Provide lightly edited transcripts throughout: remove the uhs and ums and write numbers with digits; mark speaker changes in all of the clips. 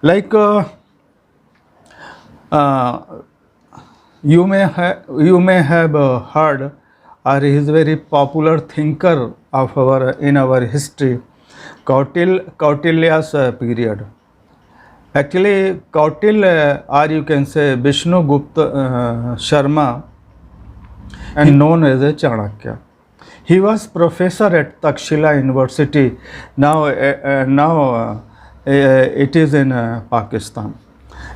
Speaker 1: Like uh, you may have heard, or he is very popular thinker of our in our history, Kautilya's period. Actually, Kautilya, or you can say Vishnu Gupta Sharma, and known as a Chanakya. He was professor at Takshila University. Now it is in Pakistan,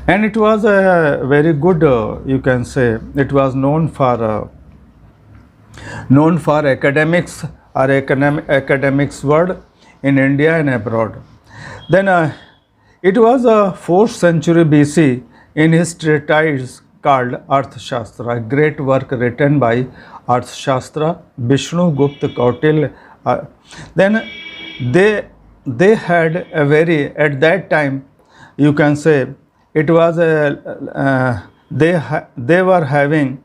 Speaker 1: and it was a very good. You can say it was known for academics or academics world in India and abroad. Then it was a 4th century BC in his treatise called Arthashastra, a great work written by Arthashastra, Vishnu Gupta Kautilya. Then they had a very, at that time, you can say it was they were having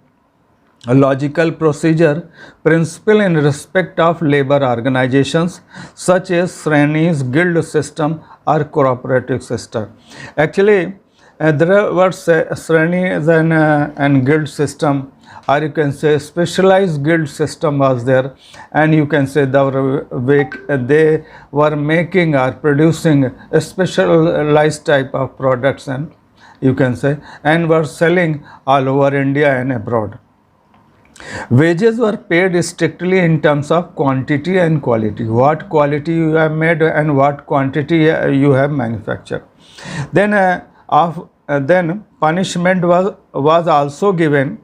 Speaker 1: a logical procedure principle in respect of labor organizations such as Srani's guild system or cooperative system. Actually, there were Srani's and guild system, or you can say specialized guild system was there, and you can say they were making or producing a specialized type of products, and you can say, and were selling all over India and abroad. Wages were paid strictly in terms of quantity and quality. What quality you have made and what quantity you have manufactured. Then punishment was also given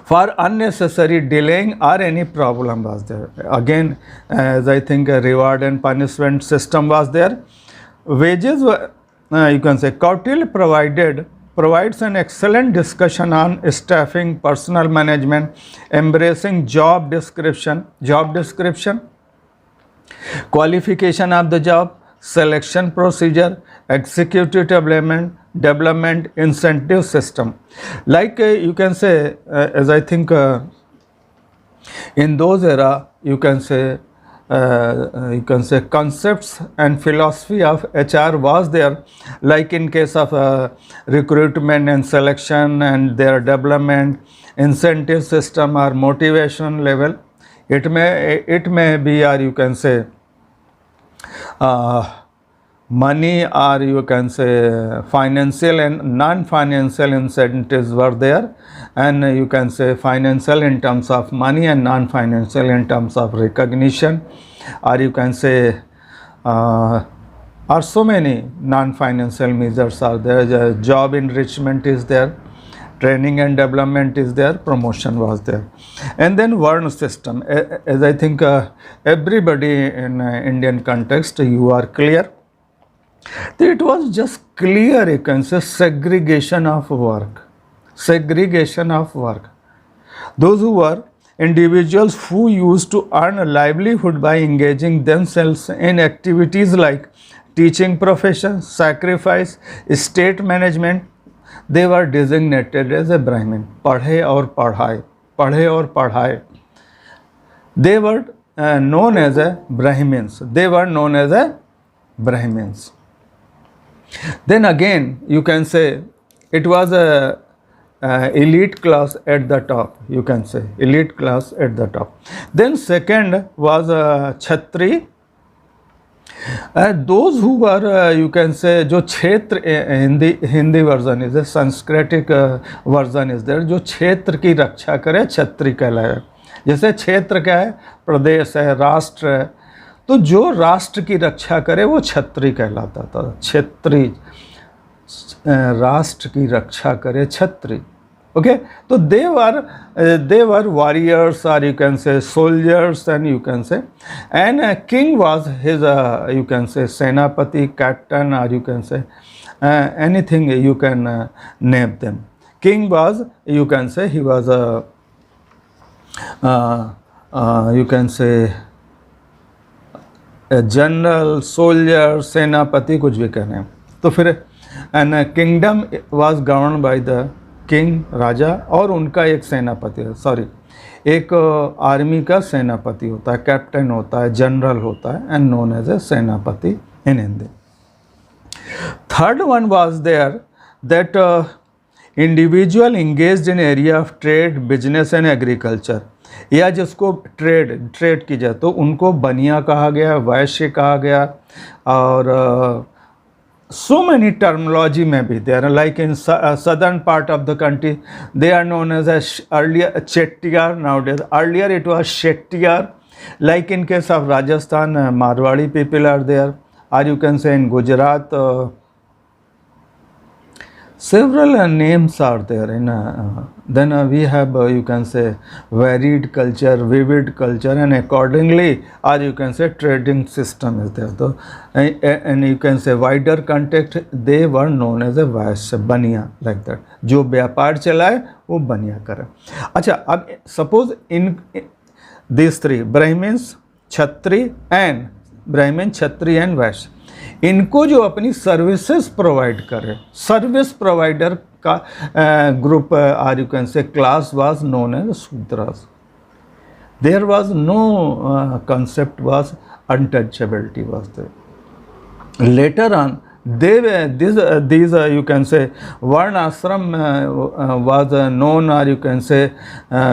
Speaker 1: for unnecessary delaying or any problem was there. Again, as I think a reward and punishment system was there. Wages were, you can say, Kautilya provides an excellent discussion on staffing, personal management, embracing job description, qualification of the job, selection procedure, executive development, incentive system. Like you can say, as I think in those era, you can say concepts and philosophy of HR was there, like in case of recruitment and selection and their development, incentive system or motivation level. It may be, or you can say money, or you can say financial and non-financial incentives were there, and you can say financial in terms of money and non-financial in terms of recognition, or you can say or so many non-financial measures are there. Job enrichment is there, training and development is there, promotion was there. And then Varna system, as I think everybody in Indian context, you are clear, it was just clear, you can say, segregation of work. Those who were individuals who used to earn a livelihood by engaging themselves in activities like teaching profession, sacrifice, state management, they were designated as a Brahmin. Padhe aur padhaye. They were known as a Brahmins. Then again, you can say it was a elite class at the top. You can say elite class at the top. Then second was Chhatri. Those who were, you can say, जो क्षेत्र Hindi version is सांस्कृतिक version is there, जो क्षेत्र की रक्षा करे क्षत्रिय कहलाए. जैसे क्षेत्र क्या है, प्रदेश है, राष्ट्र है, तो जो राष्ट्र की रक्षा करे वो क्षत्रिय कहलाता था. क्षेत्रीय, राष्ट्र की रक्षा करे क्षत्रिय. Okay, so they were warriors, or you can say soldiers, and you can say, and king was his you can say senapati, captain, or you can say anything you can name them. King was, you can say, he was a you can say a general, soldier, senapati, कुछ भी कहने. तो फिर and kingdom was governed by the king, राजा, और उनका एक सेनापति, एक आर्मी का सेनापति होता है, कैप्टन होता है, जनरल होता है, एंड नोन एज ए सेनापति इन Hindi. Third one was there that individual engaged in area of trade, business and agriculture, या जिसको ट्रेड की जाए तो उनको बनिया कहा गया, वैश्य कहा गया, और so many terminology may be there, like in southern part of the country they are known as earlier Chettiar nowadays. Earlier it was Shettiar. Like in case of Rajasthan, Marwadi people are there, or you can say in Gujarat, several names are there. In then we have you can say varied culture, vivid culture, and accordingly, or you can say trading system is there. So and you can say wider context, they were known as a Vaishya, बनिया, like that. जो व्यापार चलाए वो बनिया करे. अच्छा, अब suppose in these three, Brahmins, Kshatri and Vaishya, इनको जो अपनी सर्विसेज प्रोवाइड करे, सर्विस प्रोवाइडर का ग्रुप, or you can say class was known as Shudras. There was no concept was untouchability was there. Later on, these you can say Varna ashram was known, or you can say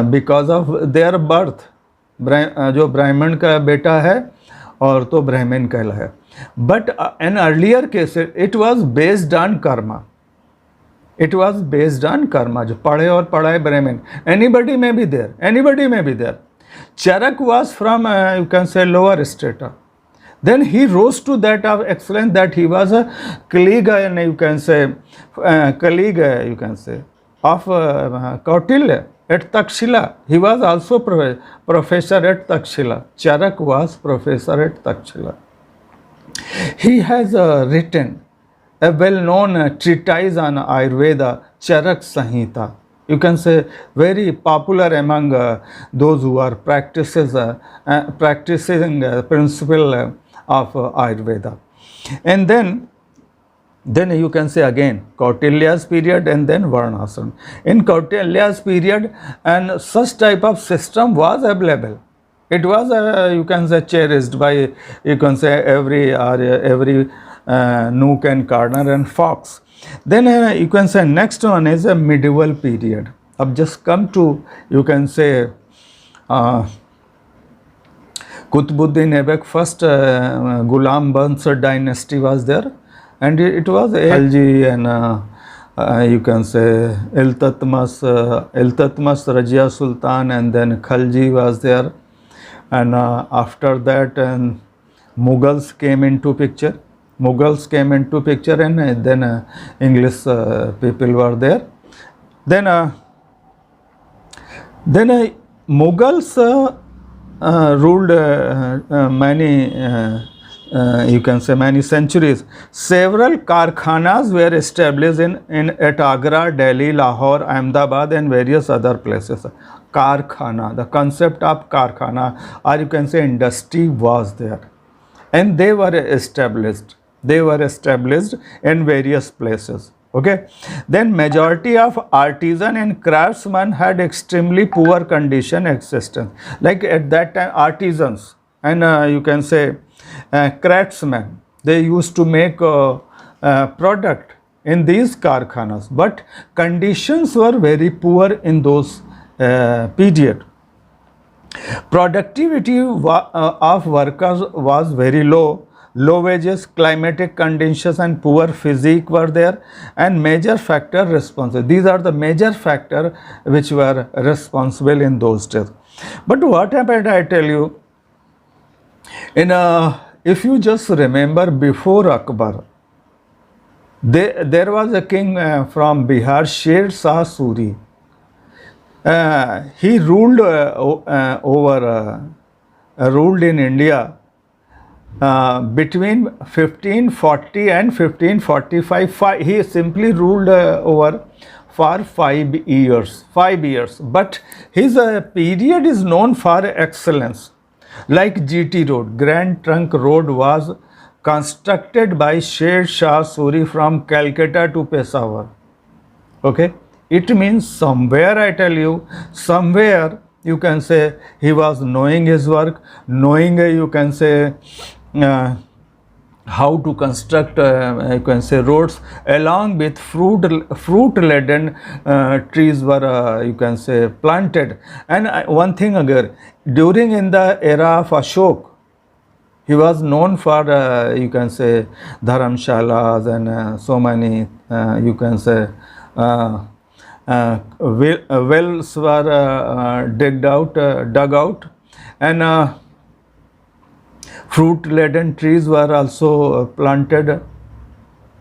Speaker 1: because of their birth. जो ब्राह्मण का बेटा है और तो ब्राह्मण कहलाया. But in earlier cases it was based on karma. It was based on karma. जो पढ़े और पढ़ाए ब्राह्मण, anybody may be there, anybody may be there. Charak was from you can say lower strata. Then he rose to that of excellence, that he was a colleague, and you can say you can say of Kautilya at Takshila. He was also professor at Takshila. Charak was professor at Takshila. He has written a well-known treatise on Ayurveda, Charak Samhita. You can say very popular among those who are practicing principle of Ayurveda. And then you can say again Kautilya's period and then Varnashram. In Kautilya's period, and such type of system was available. It was you can say cherished by, you can say, every nook and corner and fox. Then you can say next one is a medieval period. अब just come to, you can say, Qutbuddin Aibak, first Ghulam Bans dynasty was there, and it was Khalji and you can say Iltutmish Razia Sultan, and then Khalji was there, and after that Mughals came into picture. And then English people were there. Then Mughals ruled many you can say many centuries. Several karkhanas were established at Agra, Delhi, Lahore, Ahmedabad and various other places. Karkhana, the concept of karkhana, or you can say industry, was there, and they were established in various places. Okay, then majority of artisan and craftsmen had extremely poor condition existence. Like at that time, artisans and you can say craftsmen, they used to make product in these karkhanas, but conditions were very poor in those period. Productivity of workers was very low. Low wages, climatic conditions and poor physique were there, and major factor responsible. These are the major factor which were responsible in those days. But what happened, I tell you, if you just remember before Akbar, there was a king from Bihar, Sher Shah Suri. He ruled ruled in India between 1540 and 1545. He simply ruled over for 5 years. But his period is known for excellence. Like GT Road, Grand Trunk Road, was constructed by Sher Shah Suri from Calcutta to Peshawar. Okay, it means somewhere, I tell you, somewhere you can say he was knowing his work, knowing you can say how to construct you can say roads along with fruit laden trees were you can say planted. And one thing again, during in the era of Ashok, he was known for you can say dharamshalas and so many you can say wells were dug out, and fruit laden trees were also planted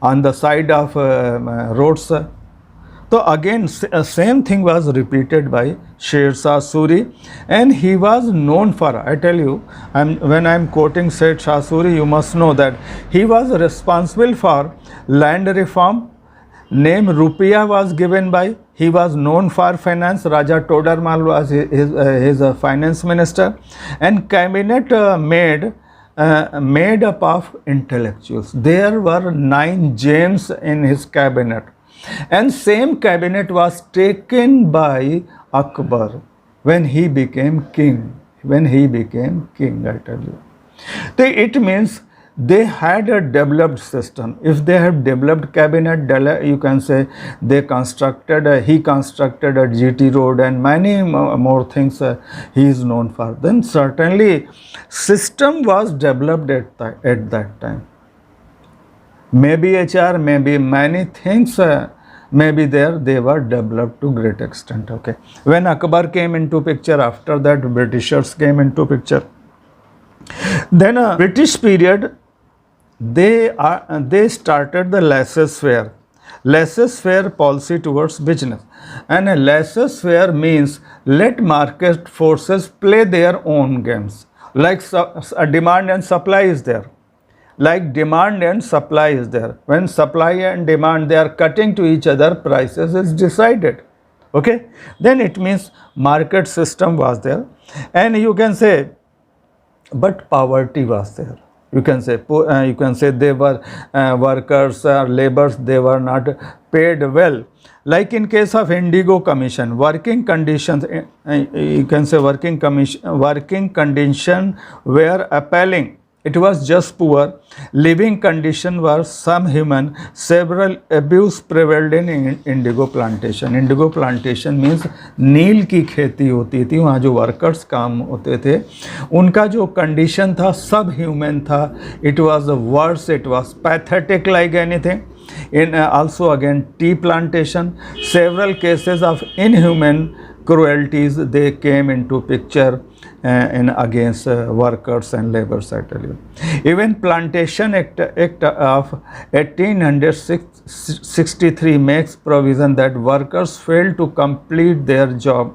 Speaker 1: on the side of roads. So again same thing was repeated by Sher Shah Suri, and he was known for, I tell you, when I am quoting Sher Shah Suri, you must know that he was responsible for land reform. Name Rupiah was given by, he was known for finance. Raja Todarmal was his finance minister, and cabinet made up of intellectuals. There were 9 gems in his cabinet, and same cabinet was taken by Akbar when he became king. When he became king, I tell you. It means they had a developed system. If they have developed cabinet, you can say they constructed, he constructed a GT road and many more things he is known for. Then certainly system was developed at that time. Maybe HR, maybe many things maybe there, they were developed to great extent. Okay. When Akbar came into picture, after that Britishers came into picture. Then British period, they started the laissez-faire policy towards business, and a laissez-faire means let market forces play their own games, like demand and supply is there. Like demand and supply is there. When supply and demand they are cutting to each other, prices is decided. Okay, then it means market system was there, and you can say, but poverty was there. You can say they were workers or laborers, they were not paid well. Like in case of Indigo Commission, working conditions, you can say working condition were appalling. It was just poor. Living condition were subhuman. Several abuse prevailed in indigo plantation. Indigo plantation means नील की खेती होती थी. वहाँ जो workers काम होते थे, उनका जो कंडीशन था सब ह्यूमन था. It was worse. It was pathetic like anything. In also again tea plantation, several cases of inhuman cruelties they came into picture in against workers and laborers, I tell you. Even Plantation Act of 1863 makes provision that workers failed to complete their job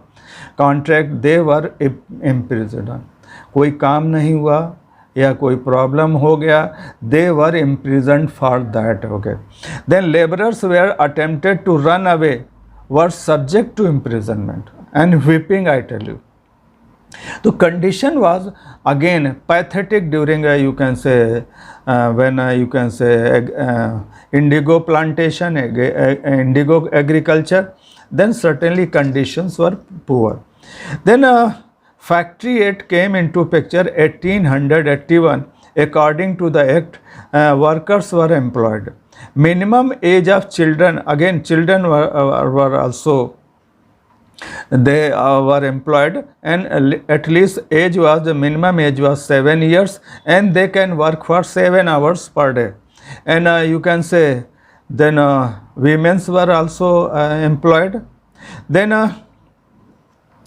Speaker 1: contract, they were imprisoned. कोई काम नहीं हुआ या कोई problem हो गया, they were imprisoned for that. Okay. Then laborers were attempted to run away, were subject to imprisonment and whipping, I tell you. The condition was again pathetic during you can say when you can say indigo plantation, indigo agriculture, then certainly conditions were poor. Then Factory Act came into picture 1881. According to the act, workers were employed. Minimum age of children, again children were also they were employed, and at least age was, the minimum age was 7 years, and they can work for 7 hours per day. And you can say then women's were also employed. Then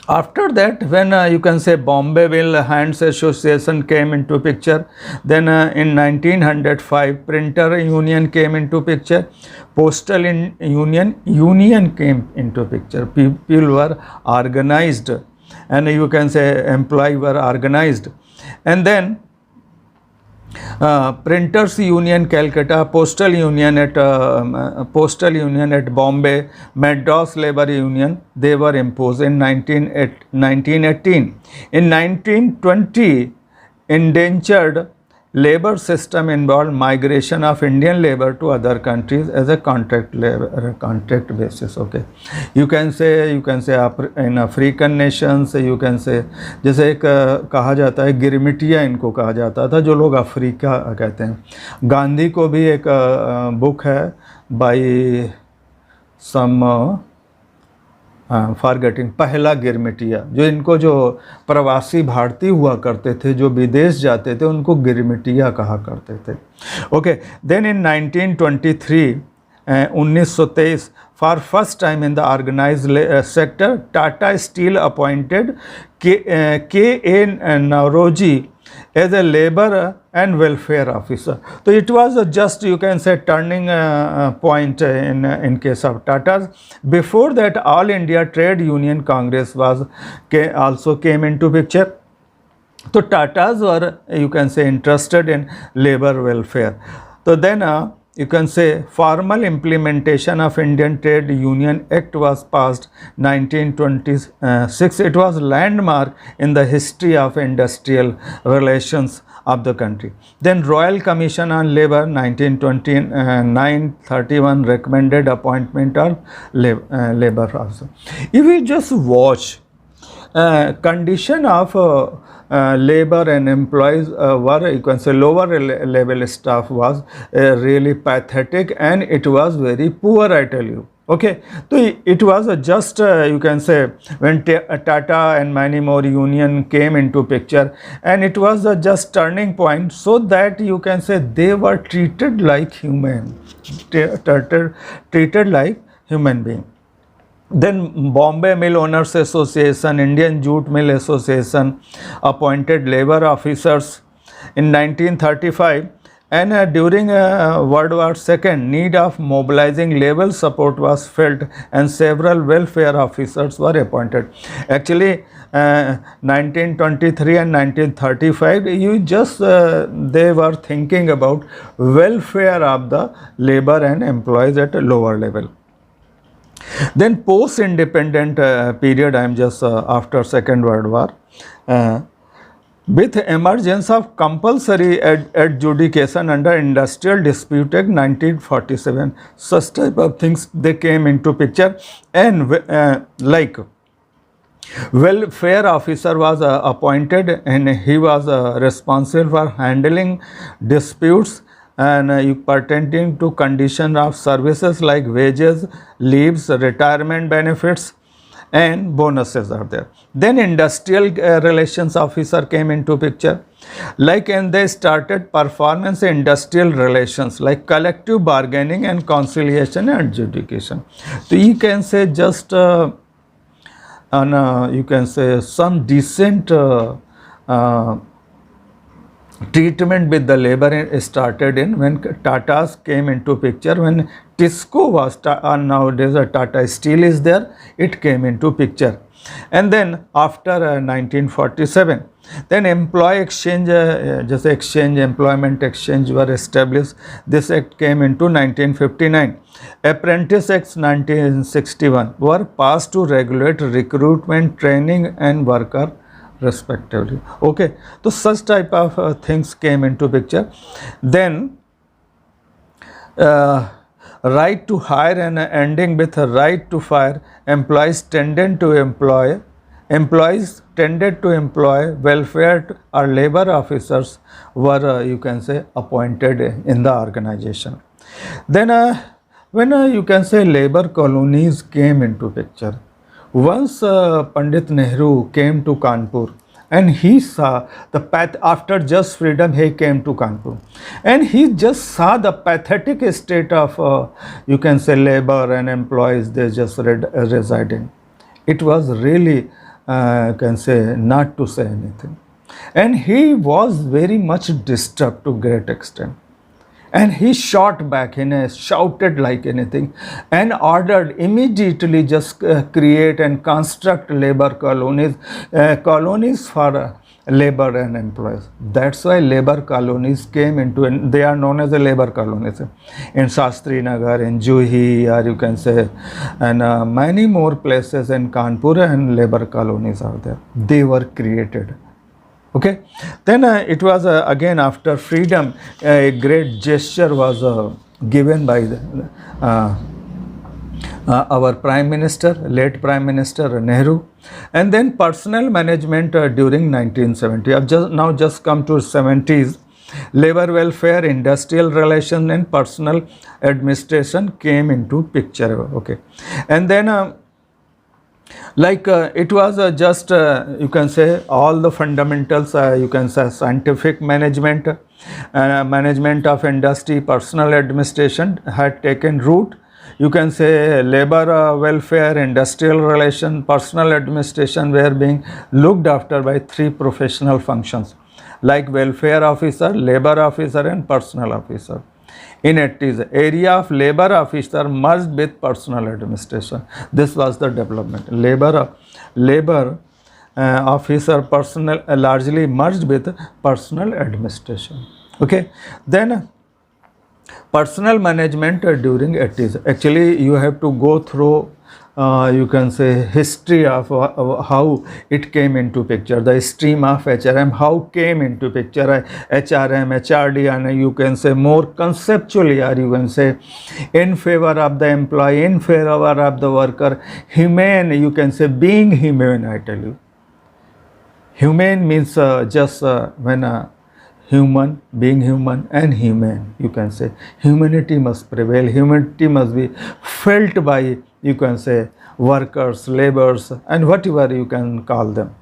Speaker 1: after that, when you can say Bombay Mill Hands Association came into picture, then in 1905 Printer Union came into picture, Postal Union came into picture. People were organized, and you can say employees were organized. And then Printers Union Calcutta, Postal Union at Bombay, Madras Labour Union, they were imposed in 1918. In 1920, Endangered labor system involved migration of Indian labor to other countries as a contract labor, contract basis. Okay, you can say in African nations, you can say, जैसे एक कहा जाता है गिरमिटिया, इनको कहा जाता था, जो लोग अफ्रीका कहते हैं. गांधी को भी एक बुक है बाई सम फॉरगेटिंग, पहला गिरमिटिया, जो इनको जो प्रवासी भारतीय हुआ करते थे जो विदेश जाते थे उनको गिरमिटिया कहा करते थे. Okay, then in 1923 1923 for first time in the organised sector Tata Steel appointed K A Naoroji as a labor and welfare officer. So it was just, you can say, turning point in case of Tata's. Before that, All India Trade Union Congress was also came into picture. So Tatas were, you can say, interested in labor welfare. So then you can say formal implementation of Indian Trade Union Act was passed 1926. It was landmark in the history of industrial relations of the country. Then Royal Commission on Labor 1929-31 recommended appointment of labor officer. If we just watch condition of labor and employees were, you can say, lower level staff was really pathetic and it was very poor, I tell you. Okay, so it was just you can say when Tata and many more union came into picture, and it was just turning point, so that you can say they were treated like human, treated like human being. Then Bombay Mill Owners Association, Indian Jute Mill Association appointed labor officers in 1935, and during World War II, need of mobilizing labor support was felt and several welfare officers were appointed. Actually 1923 and 1935, you just they were thinking about welfare of the labor and employees at a lower level. Then post-independent period, I am just after Second World War, with emergence of compulsory adjudication under Industrial Dispute Act 1947, such type of things they came into picture, and like welfare officer was appointed, and he was responsible for handling disputes and pertaining to condition of services like wages, leaves, retirement benefits and bonuses are there. Then industrial relations officer came into picture, like, and they started performance industrial relations like collective bargaining and conciliation and adjudication. So you can say just you can say some decent treatment with the labor started in when Tata's came into picture, when Tisco was, nowadays Tata Steel is there, it came into picture. And then after 1947, then employee exchange, just exchange, employment exchange were established. This act came into 1959. Apprentice Acts 1961 were passed to regulate recruitment, training and worker respectively. Okay, so such type of things came into picture. Then right to hire and ending with a right to fire, employees tended to employ welfare or labor officers were you can say appointed in the organization. Then when you can say labor colonies came into picture, once Pandit Nehru came to Kanpur, and he saw the path after just freedom, he came to Kanpur, and he just saw the pathetic state of you can say labor and employees they just reside in. It was really you can say not to say anything, and he was very much disturbed to great extent. And he shot back, shouted like anything, and ordered immediately just create and construct labor colonies, colonies for labor and employees. That's why labor colonies came into, and they are known as the labor colonies in Shastri Nagar, in Juhi, or you can say, and many more places in Kanpur, and labor colonies are there. They were created. Okay, then it was again after freedom, a great gesture was given by our Prime Minister, late Prime Minister Nehru, and then personal management during 1970. I've just come to 70s. Labor welfare, industrial relation, and personal administration came into picture. Okay, and then. It was just you can say all the fundamentals, you can say scientific management, management of industry, personal administration had taken root. You can say labor welfare, industrial relation, personal administration were being looked after by three professional functions like welfare officer, labor officer, and personal officer. In 80s, area of labor officer merged with personal administration. This was the development. Labor officer personal largely merged with personal administration. Okay, then personal management during 80s. Actually, you have to go through you can say history of how it came into picture, the stream of HRM, how came into picture HRM, HRD, and you can say more conceptually, or you can say in favor of the employee, in favor of the worker, humane, you can say being humane. I tell you, humane means just when human, being human, and humane, you can say humanity must prevail, humanity must be felt by, you can say, workers, laborers, and whatever you can call them.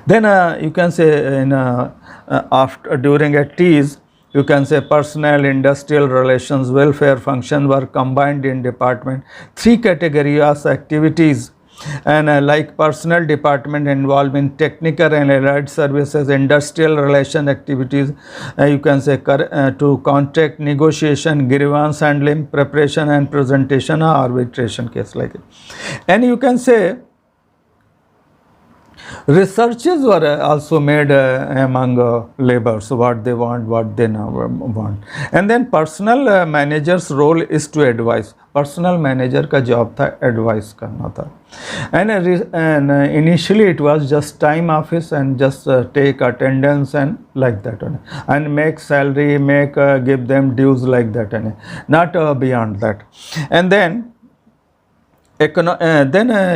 Speaker 1: Then you can say in after during 80s, you can say personal, industrial relations, welfare function were combined in department. Three categories activities, and like personal department involved in technical and allied services, industrial relation activities, you can say to contract negotiation, grievance handling, preparation and presentation, or arbitration case like it. And you can say researches were also made among laborers, what they want, what they now want. And then personal manager's role is to advise. Personal manager का job था advice करना था. And initially it was just time office and just take attendance and like that, and make salary, make give them dues like that, not beyond that. And then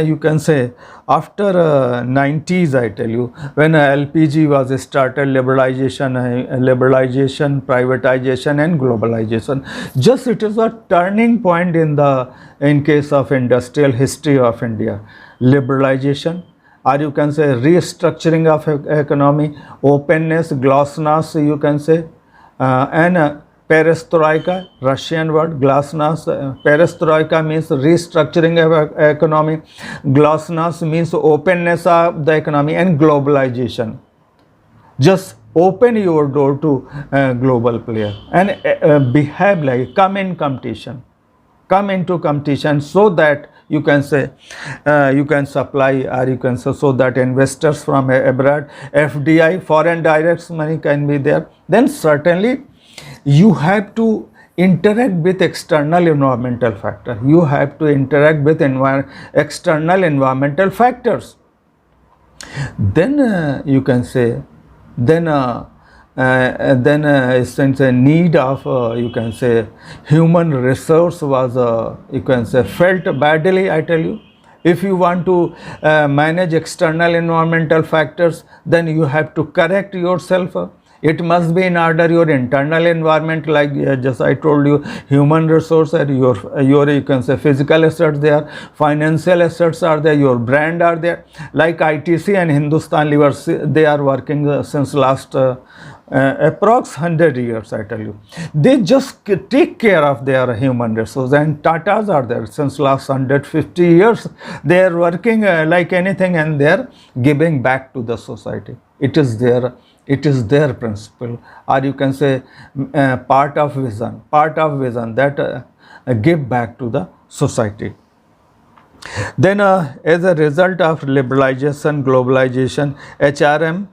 Speaker 1: you can say after 90s, I tell you, when LPG was started, liberalization, privatization, and globalization, just it is a turning point in case of industrial history of India. Liberalization, or you can say restructuring of economy, openness, glasnost, you can say, and perestroika, Russian word, glasnost. Perestroika means restructuring of economy. Glasnost means openness of the economy, and globalization. Just open your door to global player and behave like, come in competition. Come into competition so that you can say you can supply, or you can say so that investors from abroad, FDI, foreign direct money can be there. Then certainly you have to interact with external environmental factor. You have to interact with external environmental factors. Then you can say, since a need of you can say human resource was you can say felt badly, I tell you. If you want to manage external environmental factors, then you have to correct yourself. It must be in order your internal environment, like just I told you, human resource, or your you can say physical assets there, financial assets are there, your brand are there. Like ITC and Hindustan Lever, they are working since last approx 100 years, I tell you. They just take care of their human resource, and Tatas are there since last 150 years. They are working like anything, and they are giving back to the society. It is their principle, or you can say part of vision that give back to the society. Then as a result of liberalization, globalization, HRM,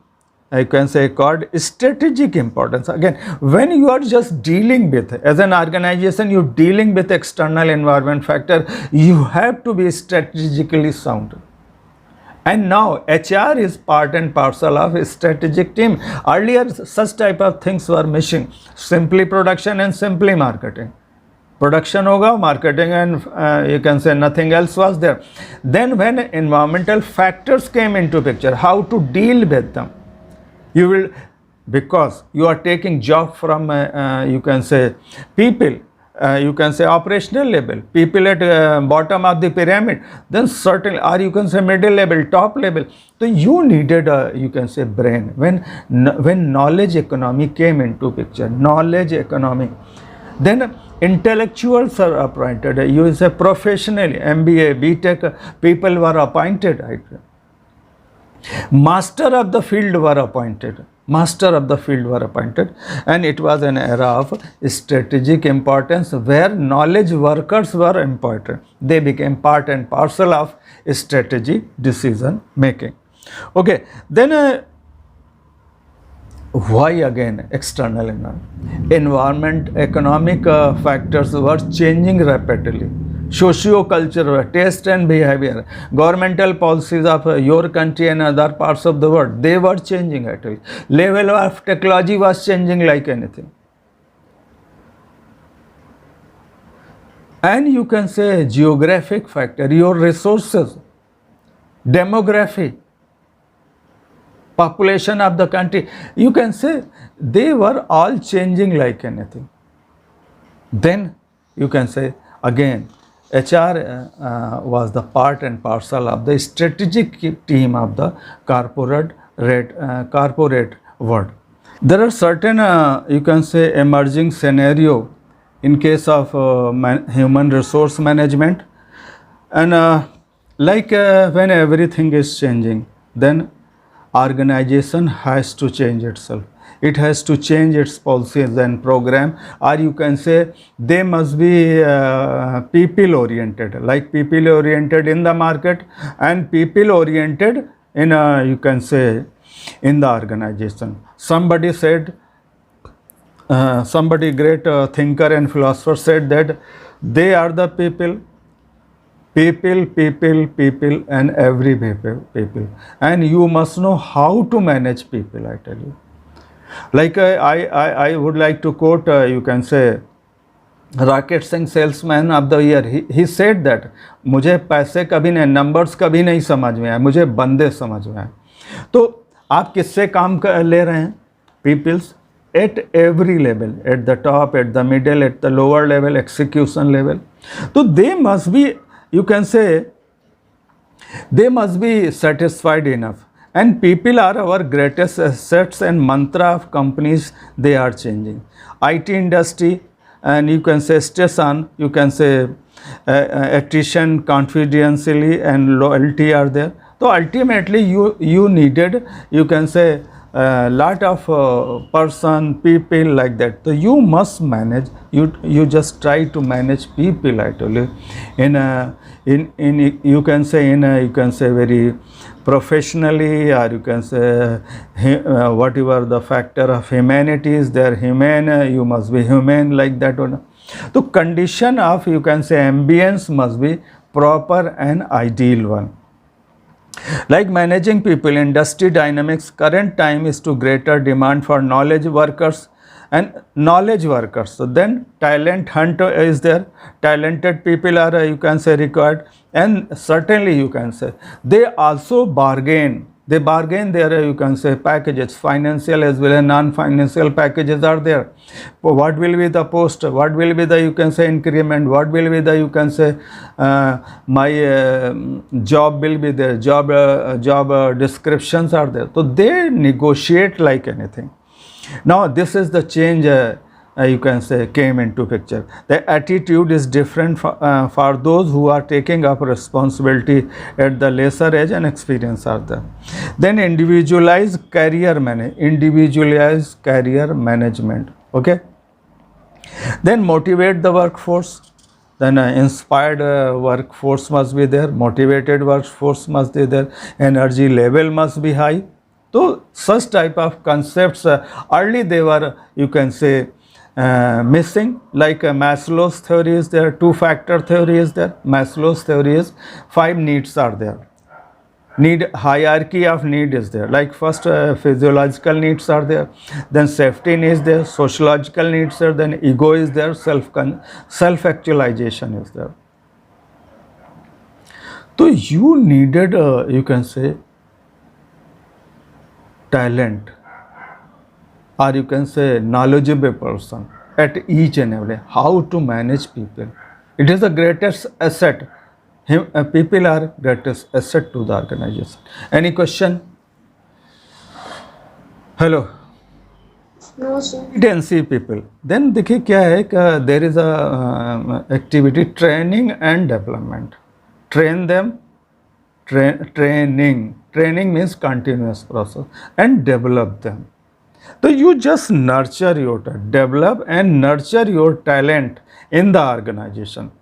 Speaker 1: I can say accord strategic importance. Again, when you are just dealing with, as an organization, you're dealing with external environment factor, you have to be strategically sound. And now HR is part and parcel of a strategic team. Earlier such type of things were missing, simply production and simply marketing. Production hoga, marketing, and you can say nothing else was there. Then when environmental factors came into picture, how to deal with them, you will, because you are taking job from you can say people, you can say operational level, people at bottom of the pyramid, then certainly, or you can say middle level, top level. So you needed a, you can say, brain. When knowledge economy came into picture, knowledge economy, then intellectuals are appointed. You say professionally, MBA, BTech people were appointed. Right? Master of the field were appointed. Master of the field were appointed, and it was an era of strategic importance where knowledge workers were important. They became part and parcel of strategy decision making. Okay, then why again external environment, economic factors were changing rapidly. Socio-cultural, taste and behavior, governmental policies of your country and other parts of the world, they were changing actually. Level of technology was changing like anything. And you can say geographic factor, your resources, demography, population of the country, you can say they were all changing like anything. Then you can say again, HR was the part and parcel of the strategic team of the corporate world. There are certain, you can say, emerging scenario in case of human resource management, and when everything is changing, then organization has to change itself. It has to change its policies and program, or you can say they must be people oriented, like people oriented in the market and people oriented in you can say in the organization. Somebody said, somebody great thinker and philosopher said that they are the people, and every people, and you must know how to manage people, I tell you. Like I would like to quote, you can say, Rakesh Singh, salesman of the year. He said that मुझे पैसे कभी नहीं, numbers कभी नहीं समझ में आए, मुझे बंदे समझ में आए. तो आप किससे काम ले रहे हैं? Peoples at every level, at the top, at the middle, at the lower level, execution level. So they must be, you can say, they must be satisfied enough. And people are our greatest assets, and mantra of companies, they are changing. IT industry, and you can say station, you can say attrition, confidentiality and loyalty are there. So ultimately you needed, you can say, lot of people like that. So you must manage, you just try to manage people actually in you can say you can say very professionally, or you can say whatever the factor of humanity is there, humane, you must be humane like that one. The condition of, you can say, ambience must be proper and ideal one. Like managing people, industry dynamics, current time is to greater demand for knowledge workers and knowledge workers. So then talent hunt is there, talented people are, you can say, required, and certainly you can say they also bargain. They bargain their, you can say, packages, financial as well as non-financial packages are there. What will be the post? What will be the, you can say, increment? What will be the, you can say, my job will be there, job descriptions are there. So they negotiate like anything. Now this is the change, you can say, came into picture. The attitude is different for those who are taking up responsibility at the lesser age, and experience are there. Then individualized career management. Okay. Then motivate the workforce. Then inspired workforce must be there. Motivated workforce must be there. Energy level must be high. So such type of concepts early they were, you can say, missing. Like Maslow's theory is there, two-factor theory is there. Maslow's theory is 5 needs are there. Need hierarchy of need is there, like first physiological needs are there, then safety needs there, sociological needs are there, then ego is there, self actualization is there. So you needed you can say talent, or you can say knowledgeable person at each and every, how to manage people. It is the greatest asset. People are greatest asset to the organization. Any question? Hello.
Speaker 2: No, sir.
Speaker 1: Competency people. Then देखिए क्या है कि there is a activity training and development. Train them. Training means continuous process, and develop them. So you just nurture your develop and nurture your talent in the organization.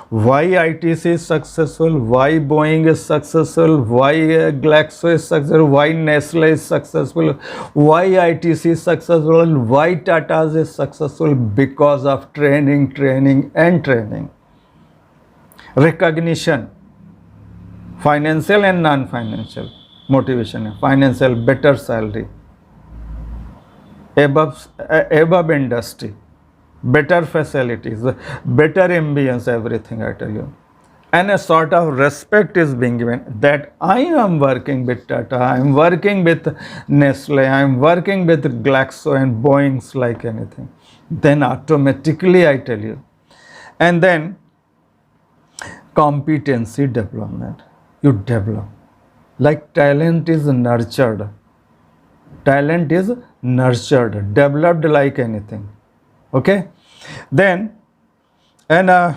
Speaker 1: Why ITC is successful, why Boeing is successful, why Glaxo is successful, why Nestle is successful, why ITC is successful, why Tata is successful, because of training and training. Recognition, financial and non-financial motivation, financial better salary, above industry, better facilities, better ambience, everything I tell you. And a sort of respect is being given that I am working with Tata, I am working with Nestle, I am working with Glaxo and Boeing's like anything. Then automatically I tell you. And then competency development. You develop. Like talent is nurtured. Talent is nurtured, developed like anything. Okay, then and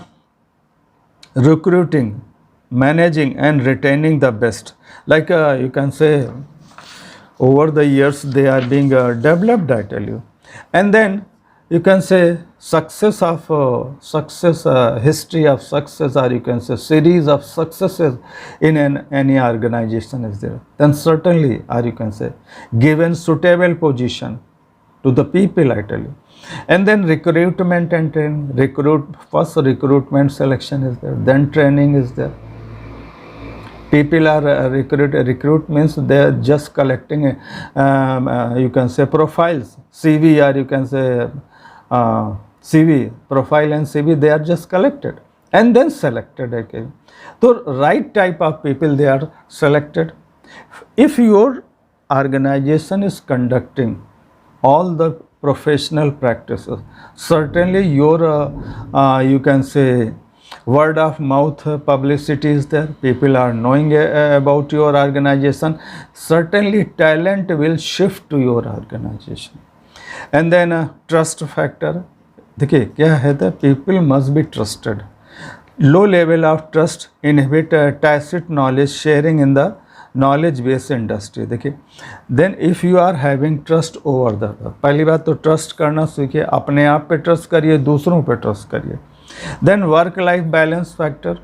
Speaker 1: recruiting, managing and retaining the best, like you can say over the years they are being developed, I tell you. And then you can say success of history of success, or you can say series of successes in any organization is there. Then certainly, or you can say given suitable position to the people, I tell you. And then recruitment and training. First recruitment selection is there, then training is there. People are recruit means they are just collecting you can say profiles, CV, or you can say CV, profile and CV, they are just collected and then selected. Okay, so right type of people they are selected. If your organization is conducting all the professional practices, certainly your you can say word of mouth publicity is there, people are knowing about your organization, certainly talent will shift to your organization. And then trust factor, देखिए क्या है that people must be trusted. Low level of trust inhibit tacit knowledge sharing in the knowledge based industry. देखिए then if you are having trust over the, पहली बात तो trust करना सीखिए, अपने आप पे trust करिए, दूसरों पे trust करिए. Then work life balance factor,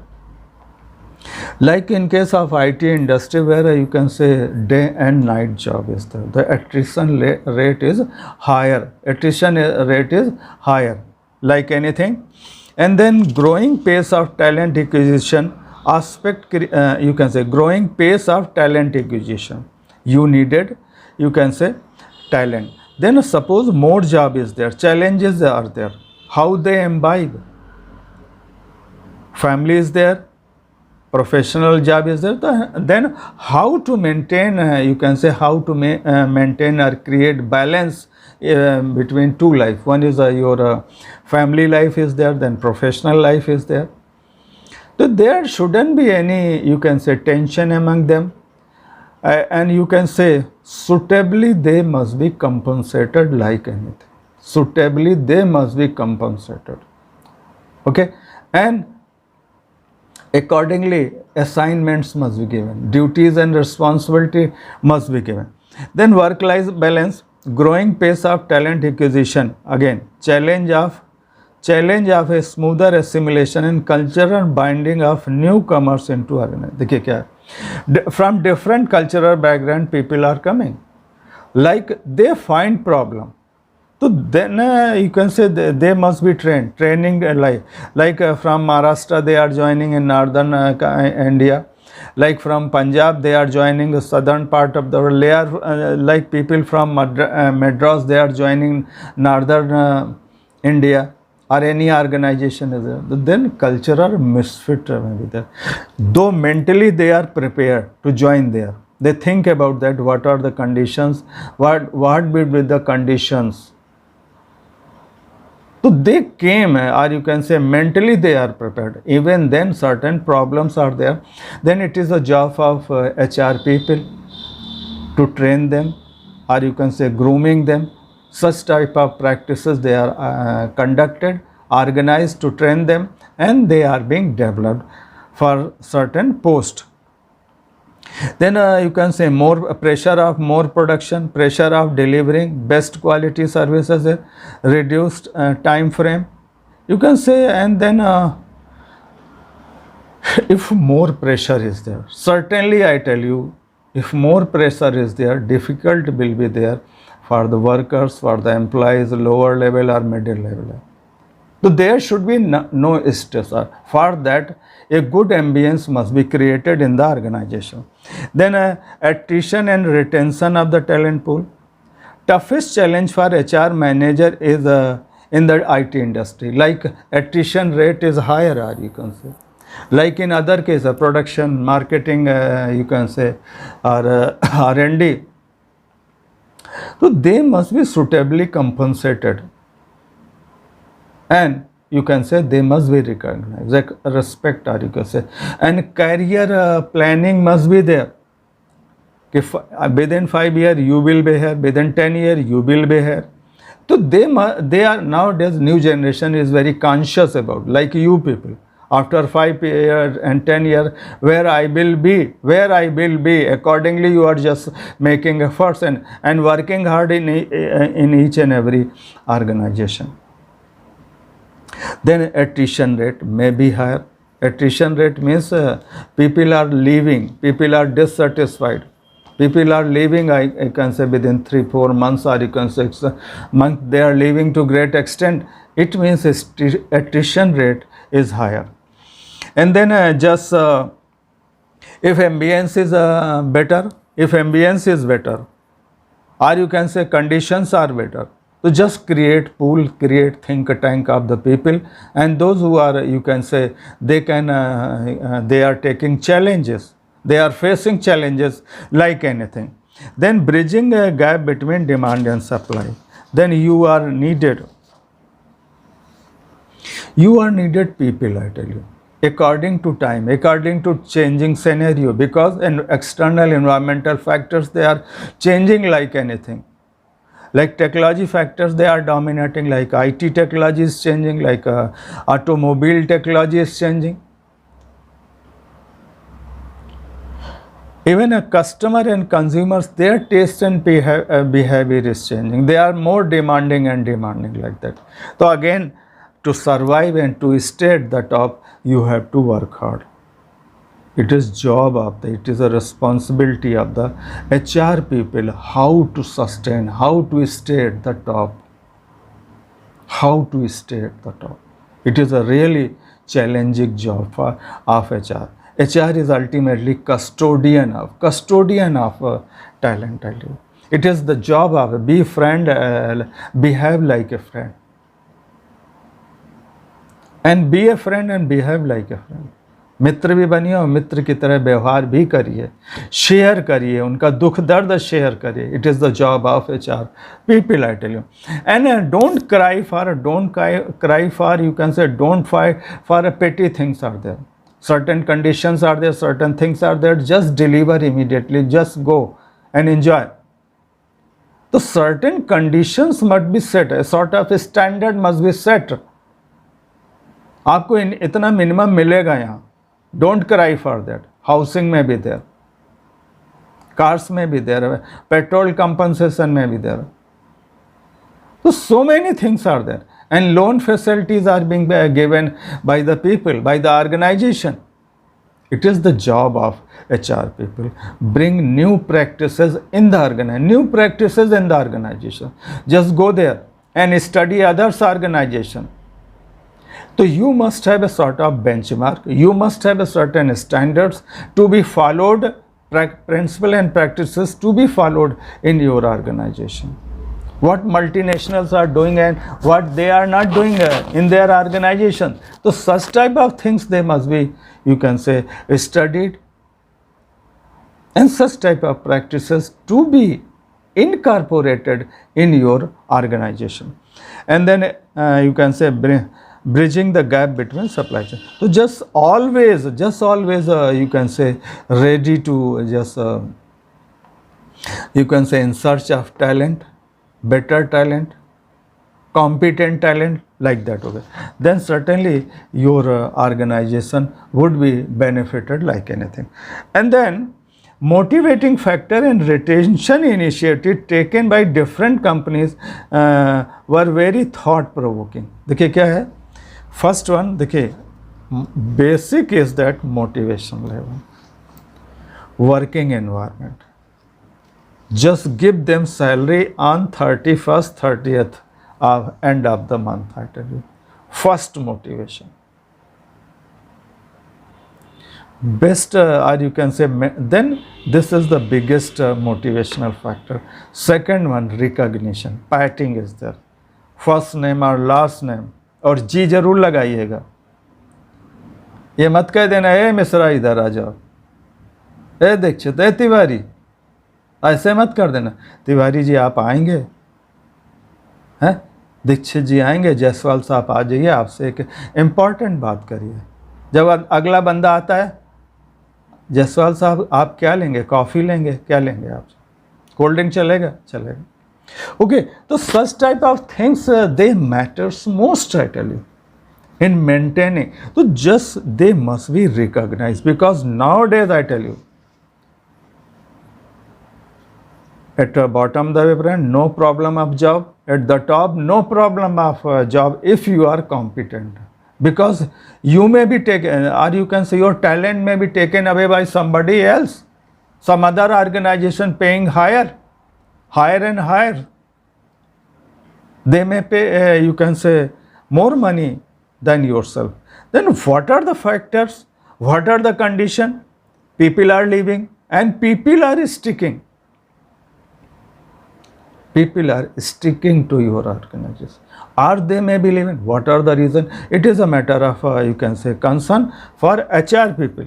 Speaker 1: like in case of IT industry where you can say day and night job is there, the attrition rate is higher, like anything. And then growing pace of talent acquisition aspect, you can say growing pace of talent acquisition, you needed, you can say talent. Then suppose more job is there, challenges are there, how they imbibe, family is there, professional job is there, then how to maintain you can say how to maintain or create balance between two life. One is your family life is there, then professional life is there. So there shouldn't be any, you can say, tension among them, and you can say suitably they must be compensated like anything. Suitably they must be compensated. Okay, and accordingly assignments must be given, duties and responsibility must be given. Then work life balance, growing pace of talent acquisition, again challenge of a smoother assimilation and cultural binding of newcomers into organization. देखिए क्या है, from different cultural background people are coming, like they find problem, so then you can say they must be training like from Maharashtra they are joining in northern India, Like from Punjab, they are joining the southern part of the world. They are like people from Madras, they are joining northern India, or any organization is there. Then cultural misfit may be there. Though mentally they are prepared to join there, they think about that. What are the conditions? What will be the conditions? So they came, or you can say mentally they are prepared. Even then certain problems are there. Then it is a job of HR people to train them, or you can say grooming them. Such type of practices they are conducted, organized to train them, and they are being developed for certain post. Then you can say more pressure of more production, pressure of delivering best quality services, reduced time frame. You can say, and then if more pressure is there, certainly I tell you, if more pressure is there, difficult will be there for the workers, for the employees, lower level or middle level. So there should be no stress. For that, a good ambience must be created in the organization. Then attrition and retention of the talent pool. Toughest challenge for HR manager is in the IT industry. Like attrition rate is higher, or you can say. Like in other cases, production, marketing, you can say, or R&D. So they must be suitably compensated. And you can say they must be recognized, like respect, or you can say, and career planning must be there. If within 5 years you will be here, within 10 years you will be here. So they are nowadays, new generation is very conscious about, like you people. After 5 years and 10 years, where I will be, accordingly you are just making efforts and working hard in each and every organization. Then attrition rate may be higher. Attrition rate means people are leaving, people are dissatisfied. People are leaving, I can say within 3-4 months, or you can say 6 months, they are leaving to great extent. It means attrition rate is higher. And then if ambience is better, or you can say conditions are better, so just create pool, create think tank of the people, and those who are, you can say, they are taking challenges, they are facing challenges like anything. Then bridging a gap between demand and supply. Then you are needed people, I tell you, according to time, according to changing scenario, because external environmental factors, they are changing like anything. Like technology factors, they are dominating, like IT technology is changing, like automobile technology is changing. Even a customer and consumers, their taste and behavior is changing. They are more demanding like that. So again, to survive and to stay at the top, you have to work hard. It is it is a responsibility of the HR people, how to sustain, how to stay at the top. It is a really challenging job of HR. HR is ultimately custodian of talent. It is the job of behave like a friend. And be a friend and behave like a friend. मित्र भी बनिए और मित्र की तरह व्यवहार भी करिए, share करिए, उनका दुख दर्द शेयर करिए. It is the job of HR people, I tell you. And don't cry for, you can say, don't fight for a petty things are there. Certain conditions are there, certain things are there, just deliver immediately, just go and enjoy. So certain conditions must be set, a sort of a standard must be set. आपको इतना minimum मिलेगा यहाँ. Don't cry for that. Housing may be there, cars may be there, petrol compensation may be there. So many things are there, and loan facilities are being given by the people, by the organization. It is the job of HR people. Bring new practices in the organization. Just go there and study others' organization. So you must have a sort of benchmark, you must have a certain standards to be followed, principle and practices to be followed in your organization. What multinationals are doing and what they are not doing in their organization. So such type of things they must be, you can say, studied, and such type of practices to be incorporated in your organization. And then you can say bridging the gap between supply chain. So just always you can say ready to just you can say in search of talent, better talent, competent talent, like that. Okay, then certainly your organization would be benefited like anything. And then motivating factor and retention initiative taken by different companies were very thought provoking. देखिए क्या है, first one देखिए, basic is that motivation level, working environment, just give them salary on 31st 30th of end of the month. I tell you, first motivation, best or you can say then this is the biggest motivational factor. Second one, recognition, patting is there, first name or last name, और जी जरूर लगाइएगा, ये मत कह देना ए मिश्रा इधर आ जाओ, ए दीक्षित, ए तिवारी, ऐसे मत कर देना, तिवारी जी आप आएंगे, हैं दीक्षित जी आएंगे, जायसवाल साहब आ जाइए, आपसे एक इम्पॉर्टेंट बात करिए। जब अगला बंदा आता है, जायसवाल साहब आप क्या लेंगे, कॉफ़ी लेंगे, क्या लेंगे आप, कोल्ड ड्रिंक चलेगा, चलेगा। ओके, तो such type of things they matters most, I tell you, in maintaining. So just they must be recognized, because nowadays I tell you, at the bottom the brand, no problem of job, at the top no problem of job if you are competent, because you may be taken, or you can say your talent may be taken away by somebody else, some other organization paying higher and higher. They may pay you can say more money than yourself. Then what are the factors, what are the condition? People are leaving and people are sticking. People are sticking to your organization, or they may be leaving. What are the reason? It is a matter of you can say concern for HR people.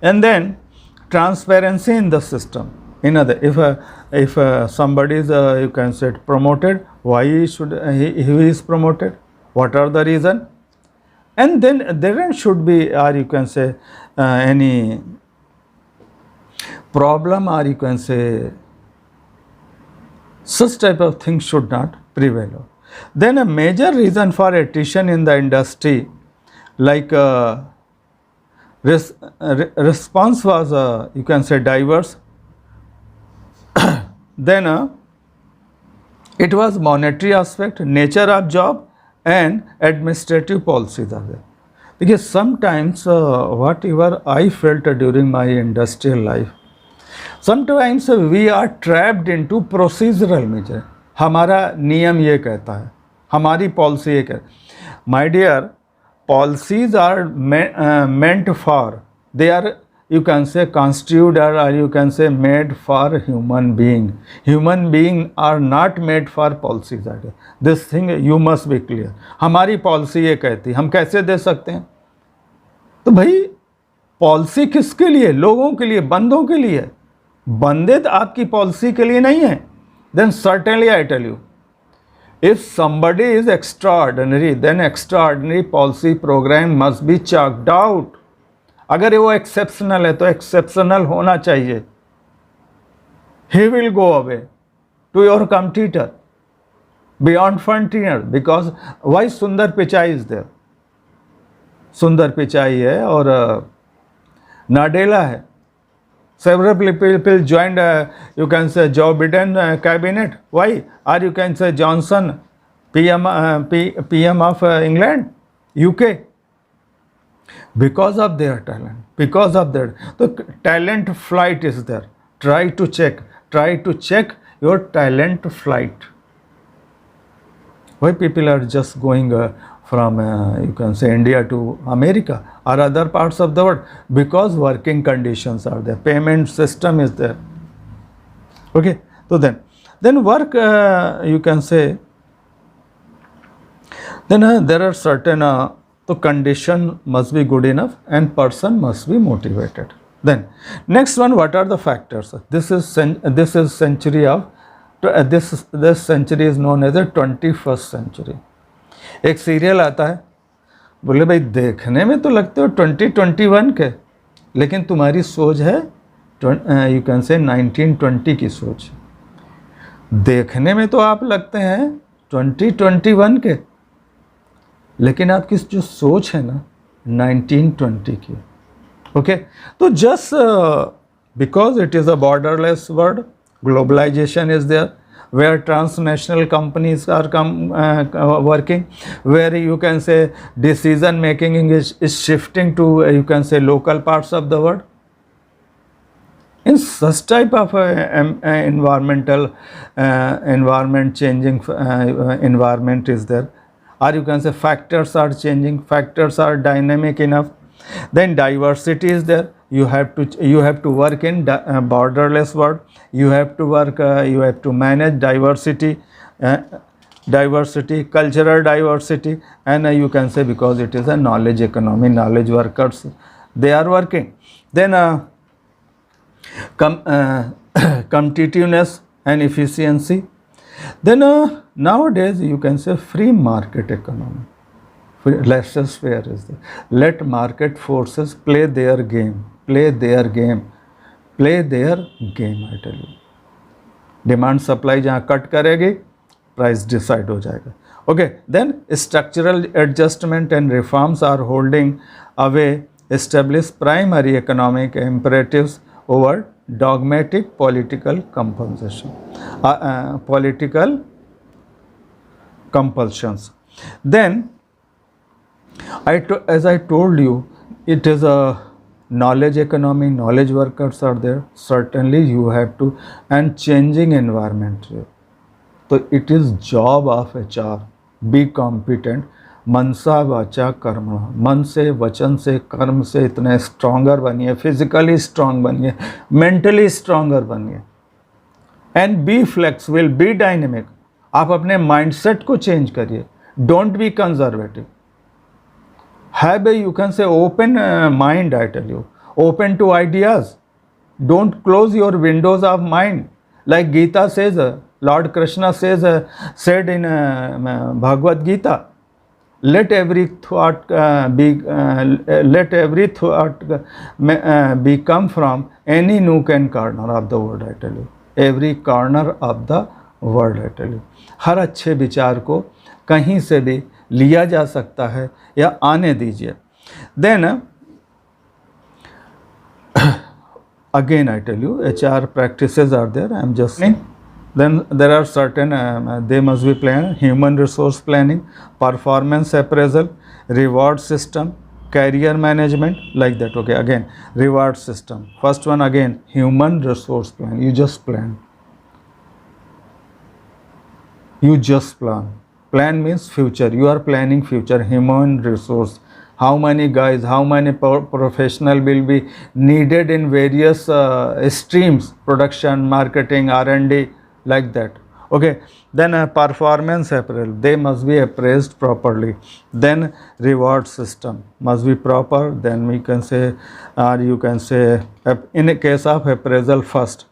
Speaker 1: And then transparency in the system. In other, if somebody is you can say promoted, why he is promoted? What are the reason? And then there should be, or you can say any problem, or you can say such type of things should not prevail. Then a major reason for attrition in the industry, like response was you can say diverse. Then it was monetary aspect, nature of job, and administrative policies are there. Because sometimes whatever I felt during my industrial life, sometimes we are trapped into procedural measure. हमारा नियम ये कहता है, हमारी policy ये कहता है. My dear, policies are meant for, they are you can say constituted, or you can say made for human being. Human being are not made for policies. This thing you must be clear. हमारी policy ये कहती है, हम कैसे दे सकते हैं? तो भाई पॉलिसी किसके लिए? लोगों के लिए, बंदों के लिए. बंदे तो आपकी पॉलिसी के लिए नहीं है. Then certainly I tell you, if somebody is extraordinary, then extraordinary policy program must be chalked out. अगर वो एक्सेप्शनल है तो एक्सेप्शनल होना चाहिए. He will go away to your competitor beyond frontier, because why? Sundar Pichai is there. सुंदर पिचाई है और नाडेला है. Several people joined you can say Joe Biden cabinet. Why? Or you can say Johnson, PM of England, UK. Because of their talent, because of their, the talent flight is there. Try to check your talent flight. Why people are just going from you can say India to America or other parts of the world, because working conditions are there, payment system is there. Okay, so then work you can say, then there are certain so condition must be good enough and person must be motivated. Then next one, what are the factors? This is century of this century is known as the 21st century. एक serial आता है, बोले भाई देखने में तो लगते हो 2021 के, लेकिन तुम्हारी सोच है यू कैन से 1920 की सोच। देखने में तो आप लगते हैं 2021 के, लेकिन आपकी जो सोच है ना 1920 की। ओके, तो just because it is a borderless world, globalization is there, where transnational companies are working, where you can say decision making is shifting to you can say local parts of the world. In such type of environment changing environment is there, or you can say factors are changing, factors are dynamic enough. Then diversity is there. You have to work in borderless world. You have to work. You have to manage diversity, cultural diversity, and you can say because it is a knowledge economy, knowledge workers, they are working. Then competitiveness and efficiency. Then nowadays you can say free market economy. Laissez-faire is there. Let market forces play their game. I tell you. Demand supply जहाँ cut करेगी, price decide हो जाएगा. Okay, then structural adjustment and reforms are holding away established primary economic imperatives over dogmatic political compulsions. Then as I told you, it is a knowledge economy, knowledge workers are there. Certainly you have to, and changing environment. So it is job of HR, be competent. मनसा वाचा कर्म, मन से वचन से कर्म से इतने stronger बनिए, फिजिकली स्ट्रॉन्ग बनिए, मेंटली स्ट्रॉन्गर बनिए, and be flexible, B dynamic. आप अपने माइंडसेट को चेंज करिए, don't be conservative. Have a, you can say, open mind, I tell you, open to ideas. Don't close your windows of mind. Like Gita says, Lord Krishna said in Bhagavad Gita, let every thought be come from any nook and corner of the world, I tell you. Every corner of the world, I tell you. हर अच्छे विचार को कहीं से भी लिया जा सकता है या आने दीजिए. Then again I tell you, HR practices are there. I am just saying. Then there are certain they must be planned: human resource planning, performance appraisal, reward system, career management, like that. Okay, again reward system. First one, again human resource plan. You just plan. You just plan. Plan means future. You are planning future. Human resource. How many guys, how many professional will be needed in various streams, production, marketing, R&D, like that. Okay. Then performance appraisal. They must be appraised properly. Then reward system must be proper. Then we can say, or you can say, in a case of appraisal first,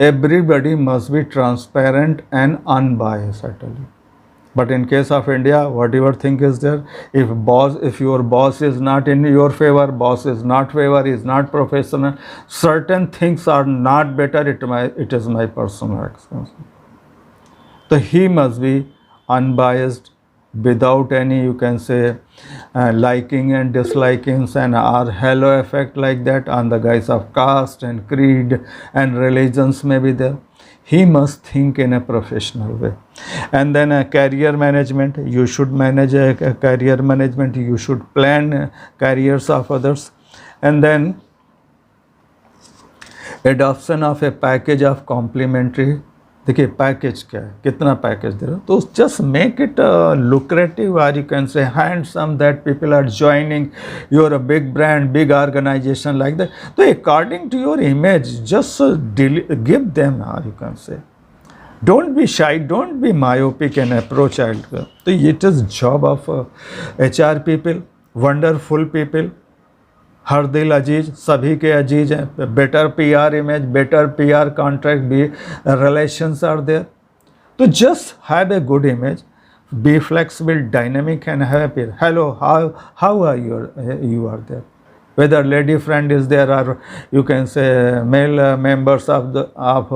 Speaker 1: everybody must be transparent and unbiased, I tell you. But in case of India, whatever thing is there, if your boss is not in your favor, boss is not favor, is not professional, certain things are not better, it is my personal experience. So he must be unbiased, without any, you can say, liking and dislikings and our halo effect like that on the guise of caste and creed and religions may be there. He must think in a professional way. And then career management, you should manage a career management, you should plan careers of others. And then adoption of a package of complementary देखिए package क्या है, कितना package दे रहे हो, तो just make it lucrative, or you can say handsome, that people are joining. You're a big brand, big organization like that, so according to your image, just give them, or you can say, don't be shy, don't be myopic and approach it. So it is job of HR people, wonderful people, हर दिल अजीज, सभी के अजीज हैं, better PR image, better PR contract, be relations are there. तो just have a good image, be flexible, dynamic and happy. Hello, how are you are there, whether lady friend is there, or you can say male members of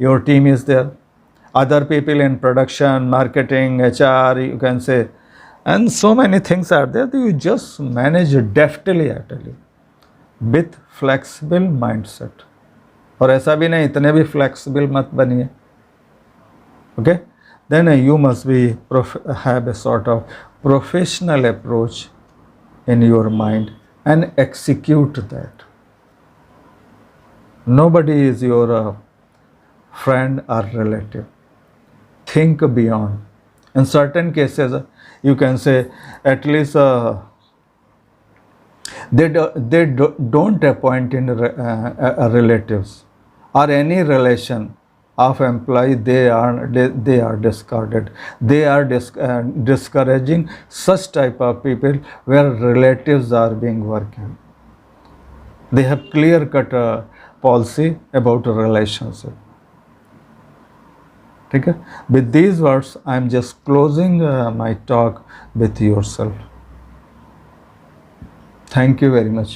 Speaker 1: your team is there, other people in production, marketing, HR, you can say, and so many things are there. You just manage deftly, actually, with flexible mindset. और ऐसा भी नहीं इतने भी flexible मत बनिए. Okay, then you must be have a sort of professional approach in your mind and execute that. Nobody is your friend or relative. Think beyond. In certain cases, you can say at least they don't appoint in relatives or any relation of employee. They are discarded. They are discouraging such type of people where relatives are being working. They have clear cut policy about a relationship. ठीक है. With these words, I am just closing my talk with yourself. Thank you very much.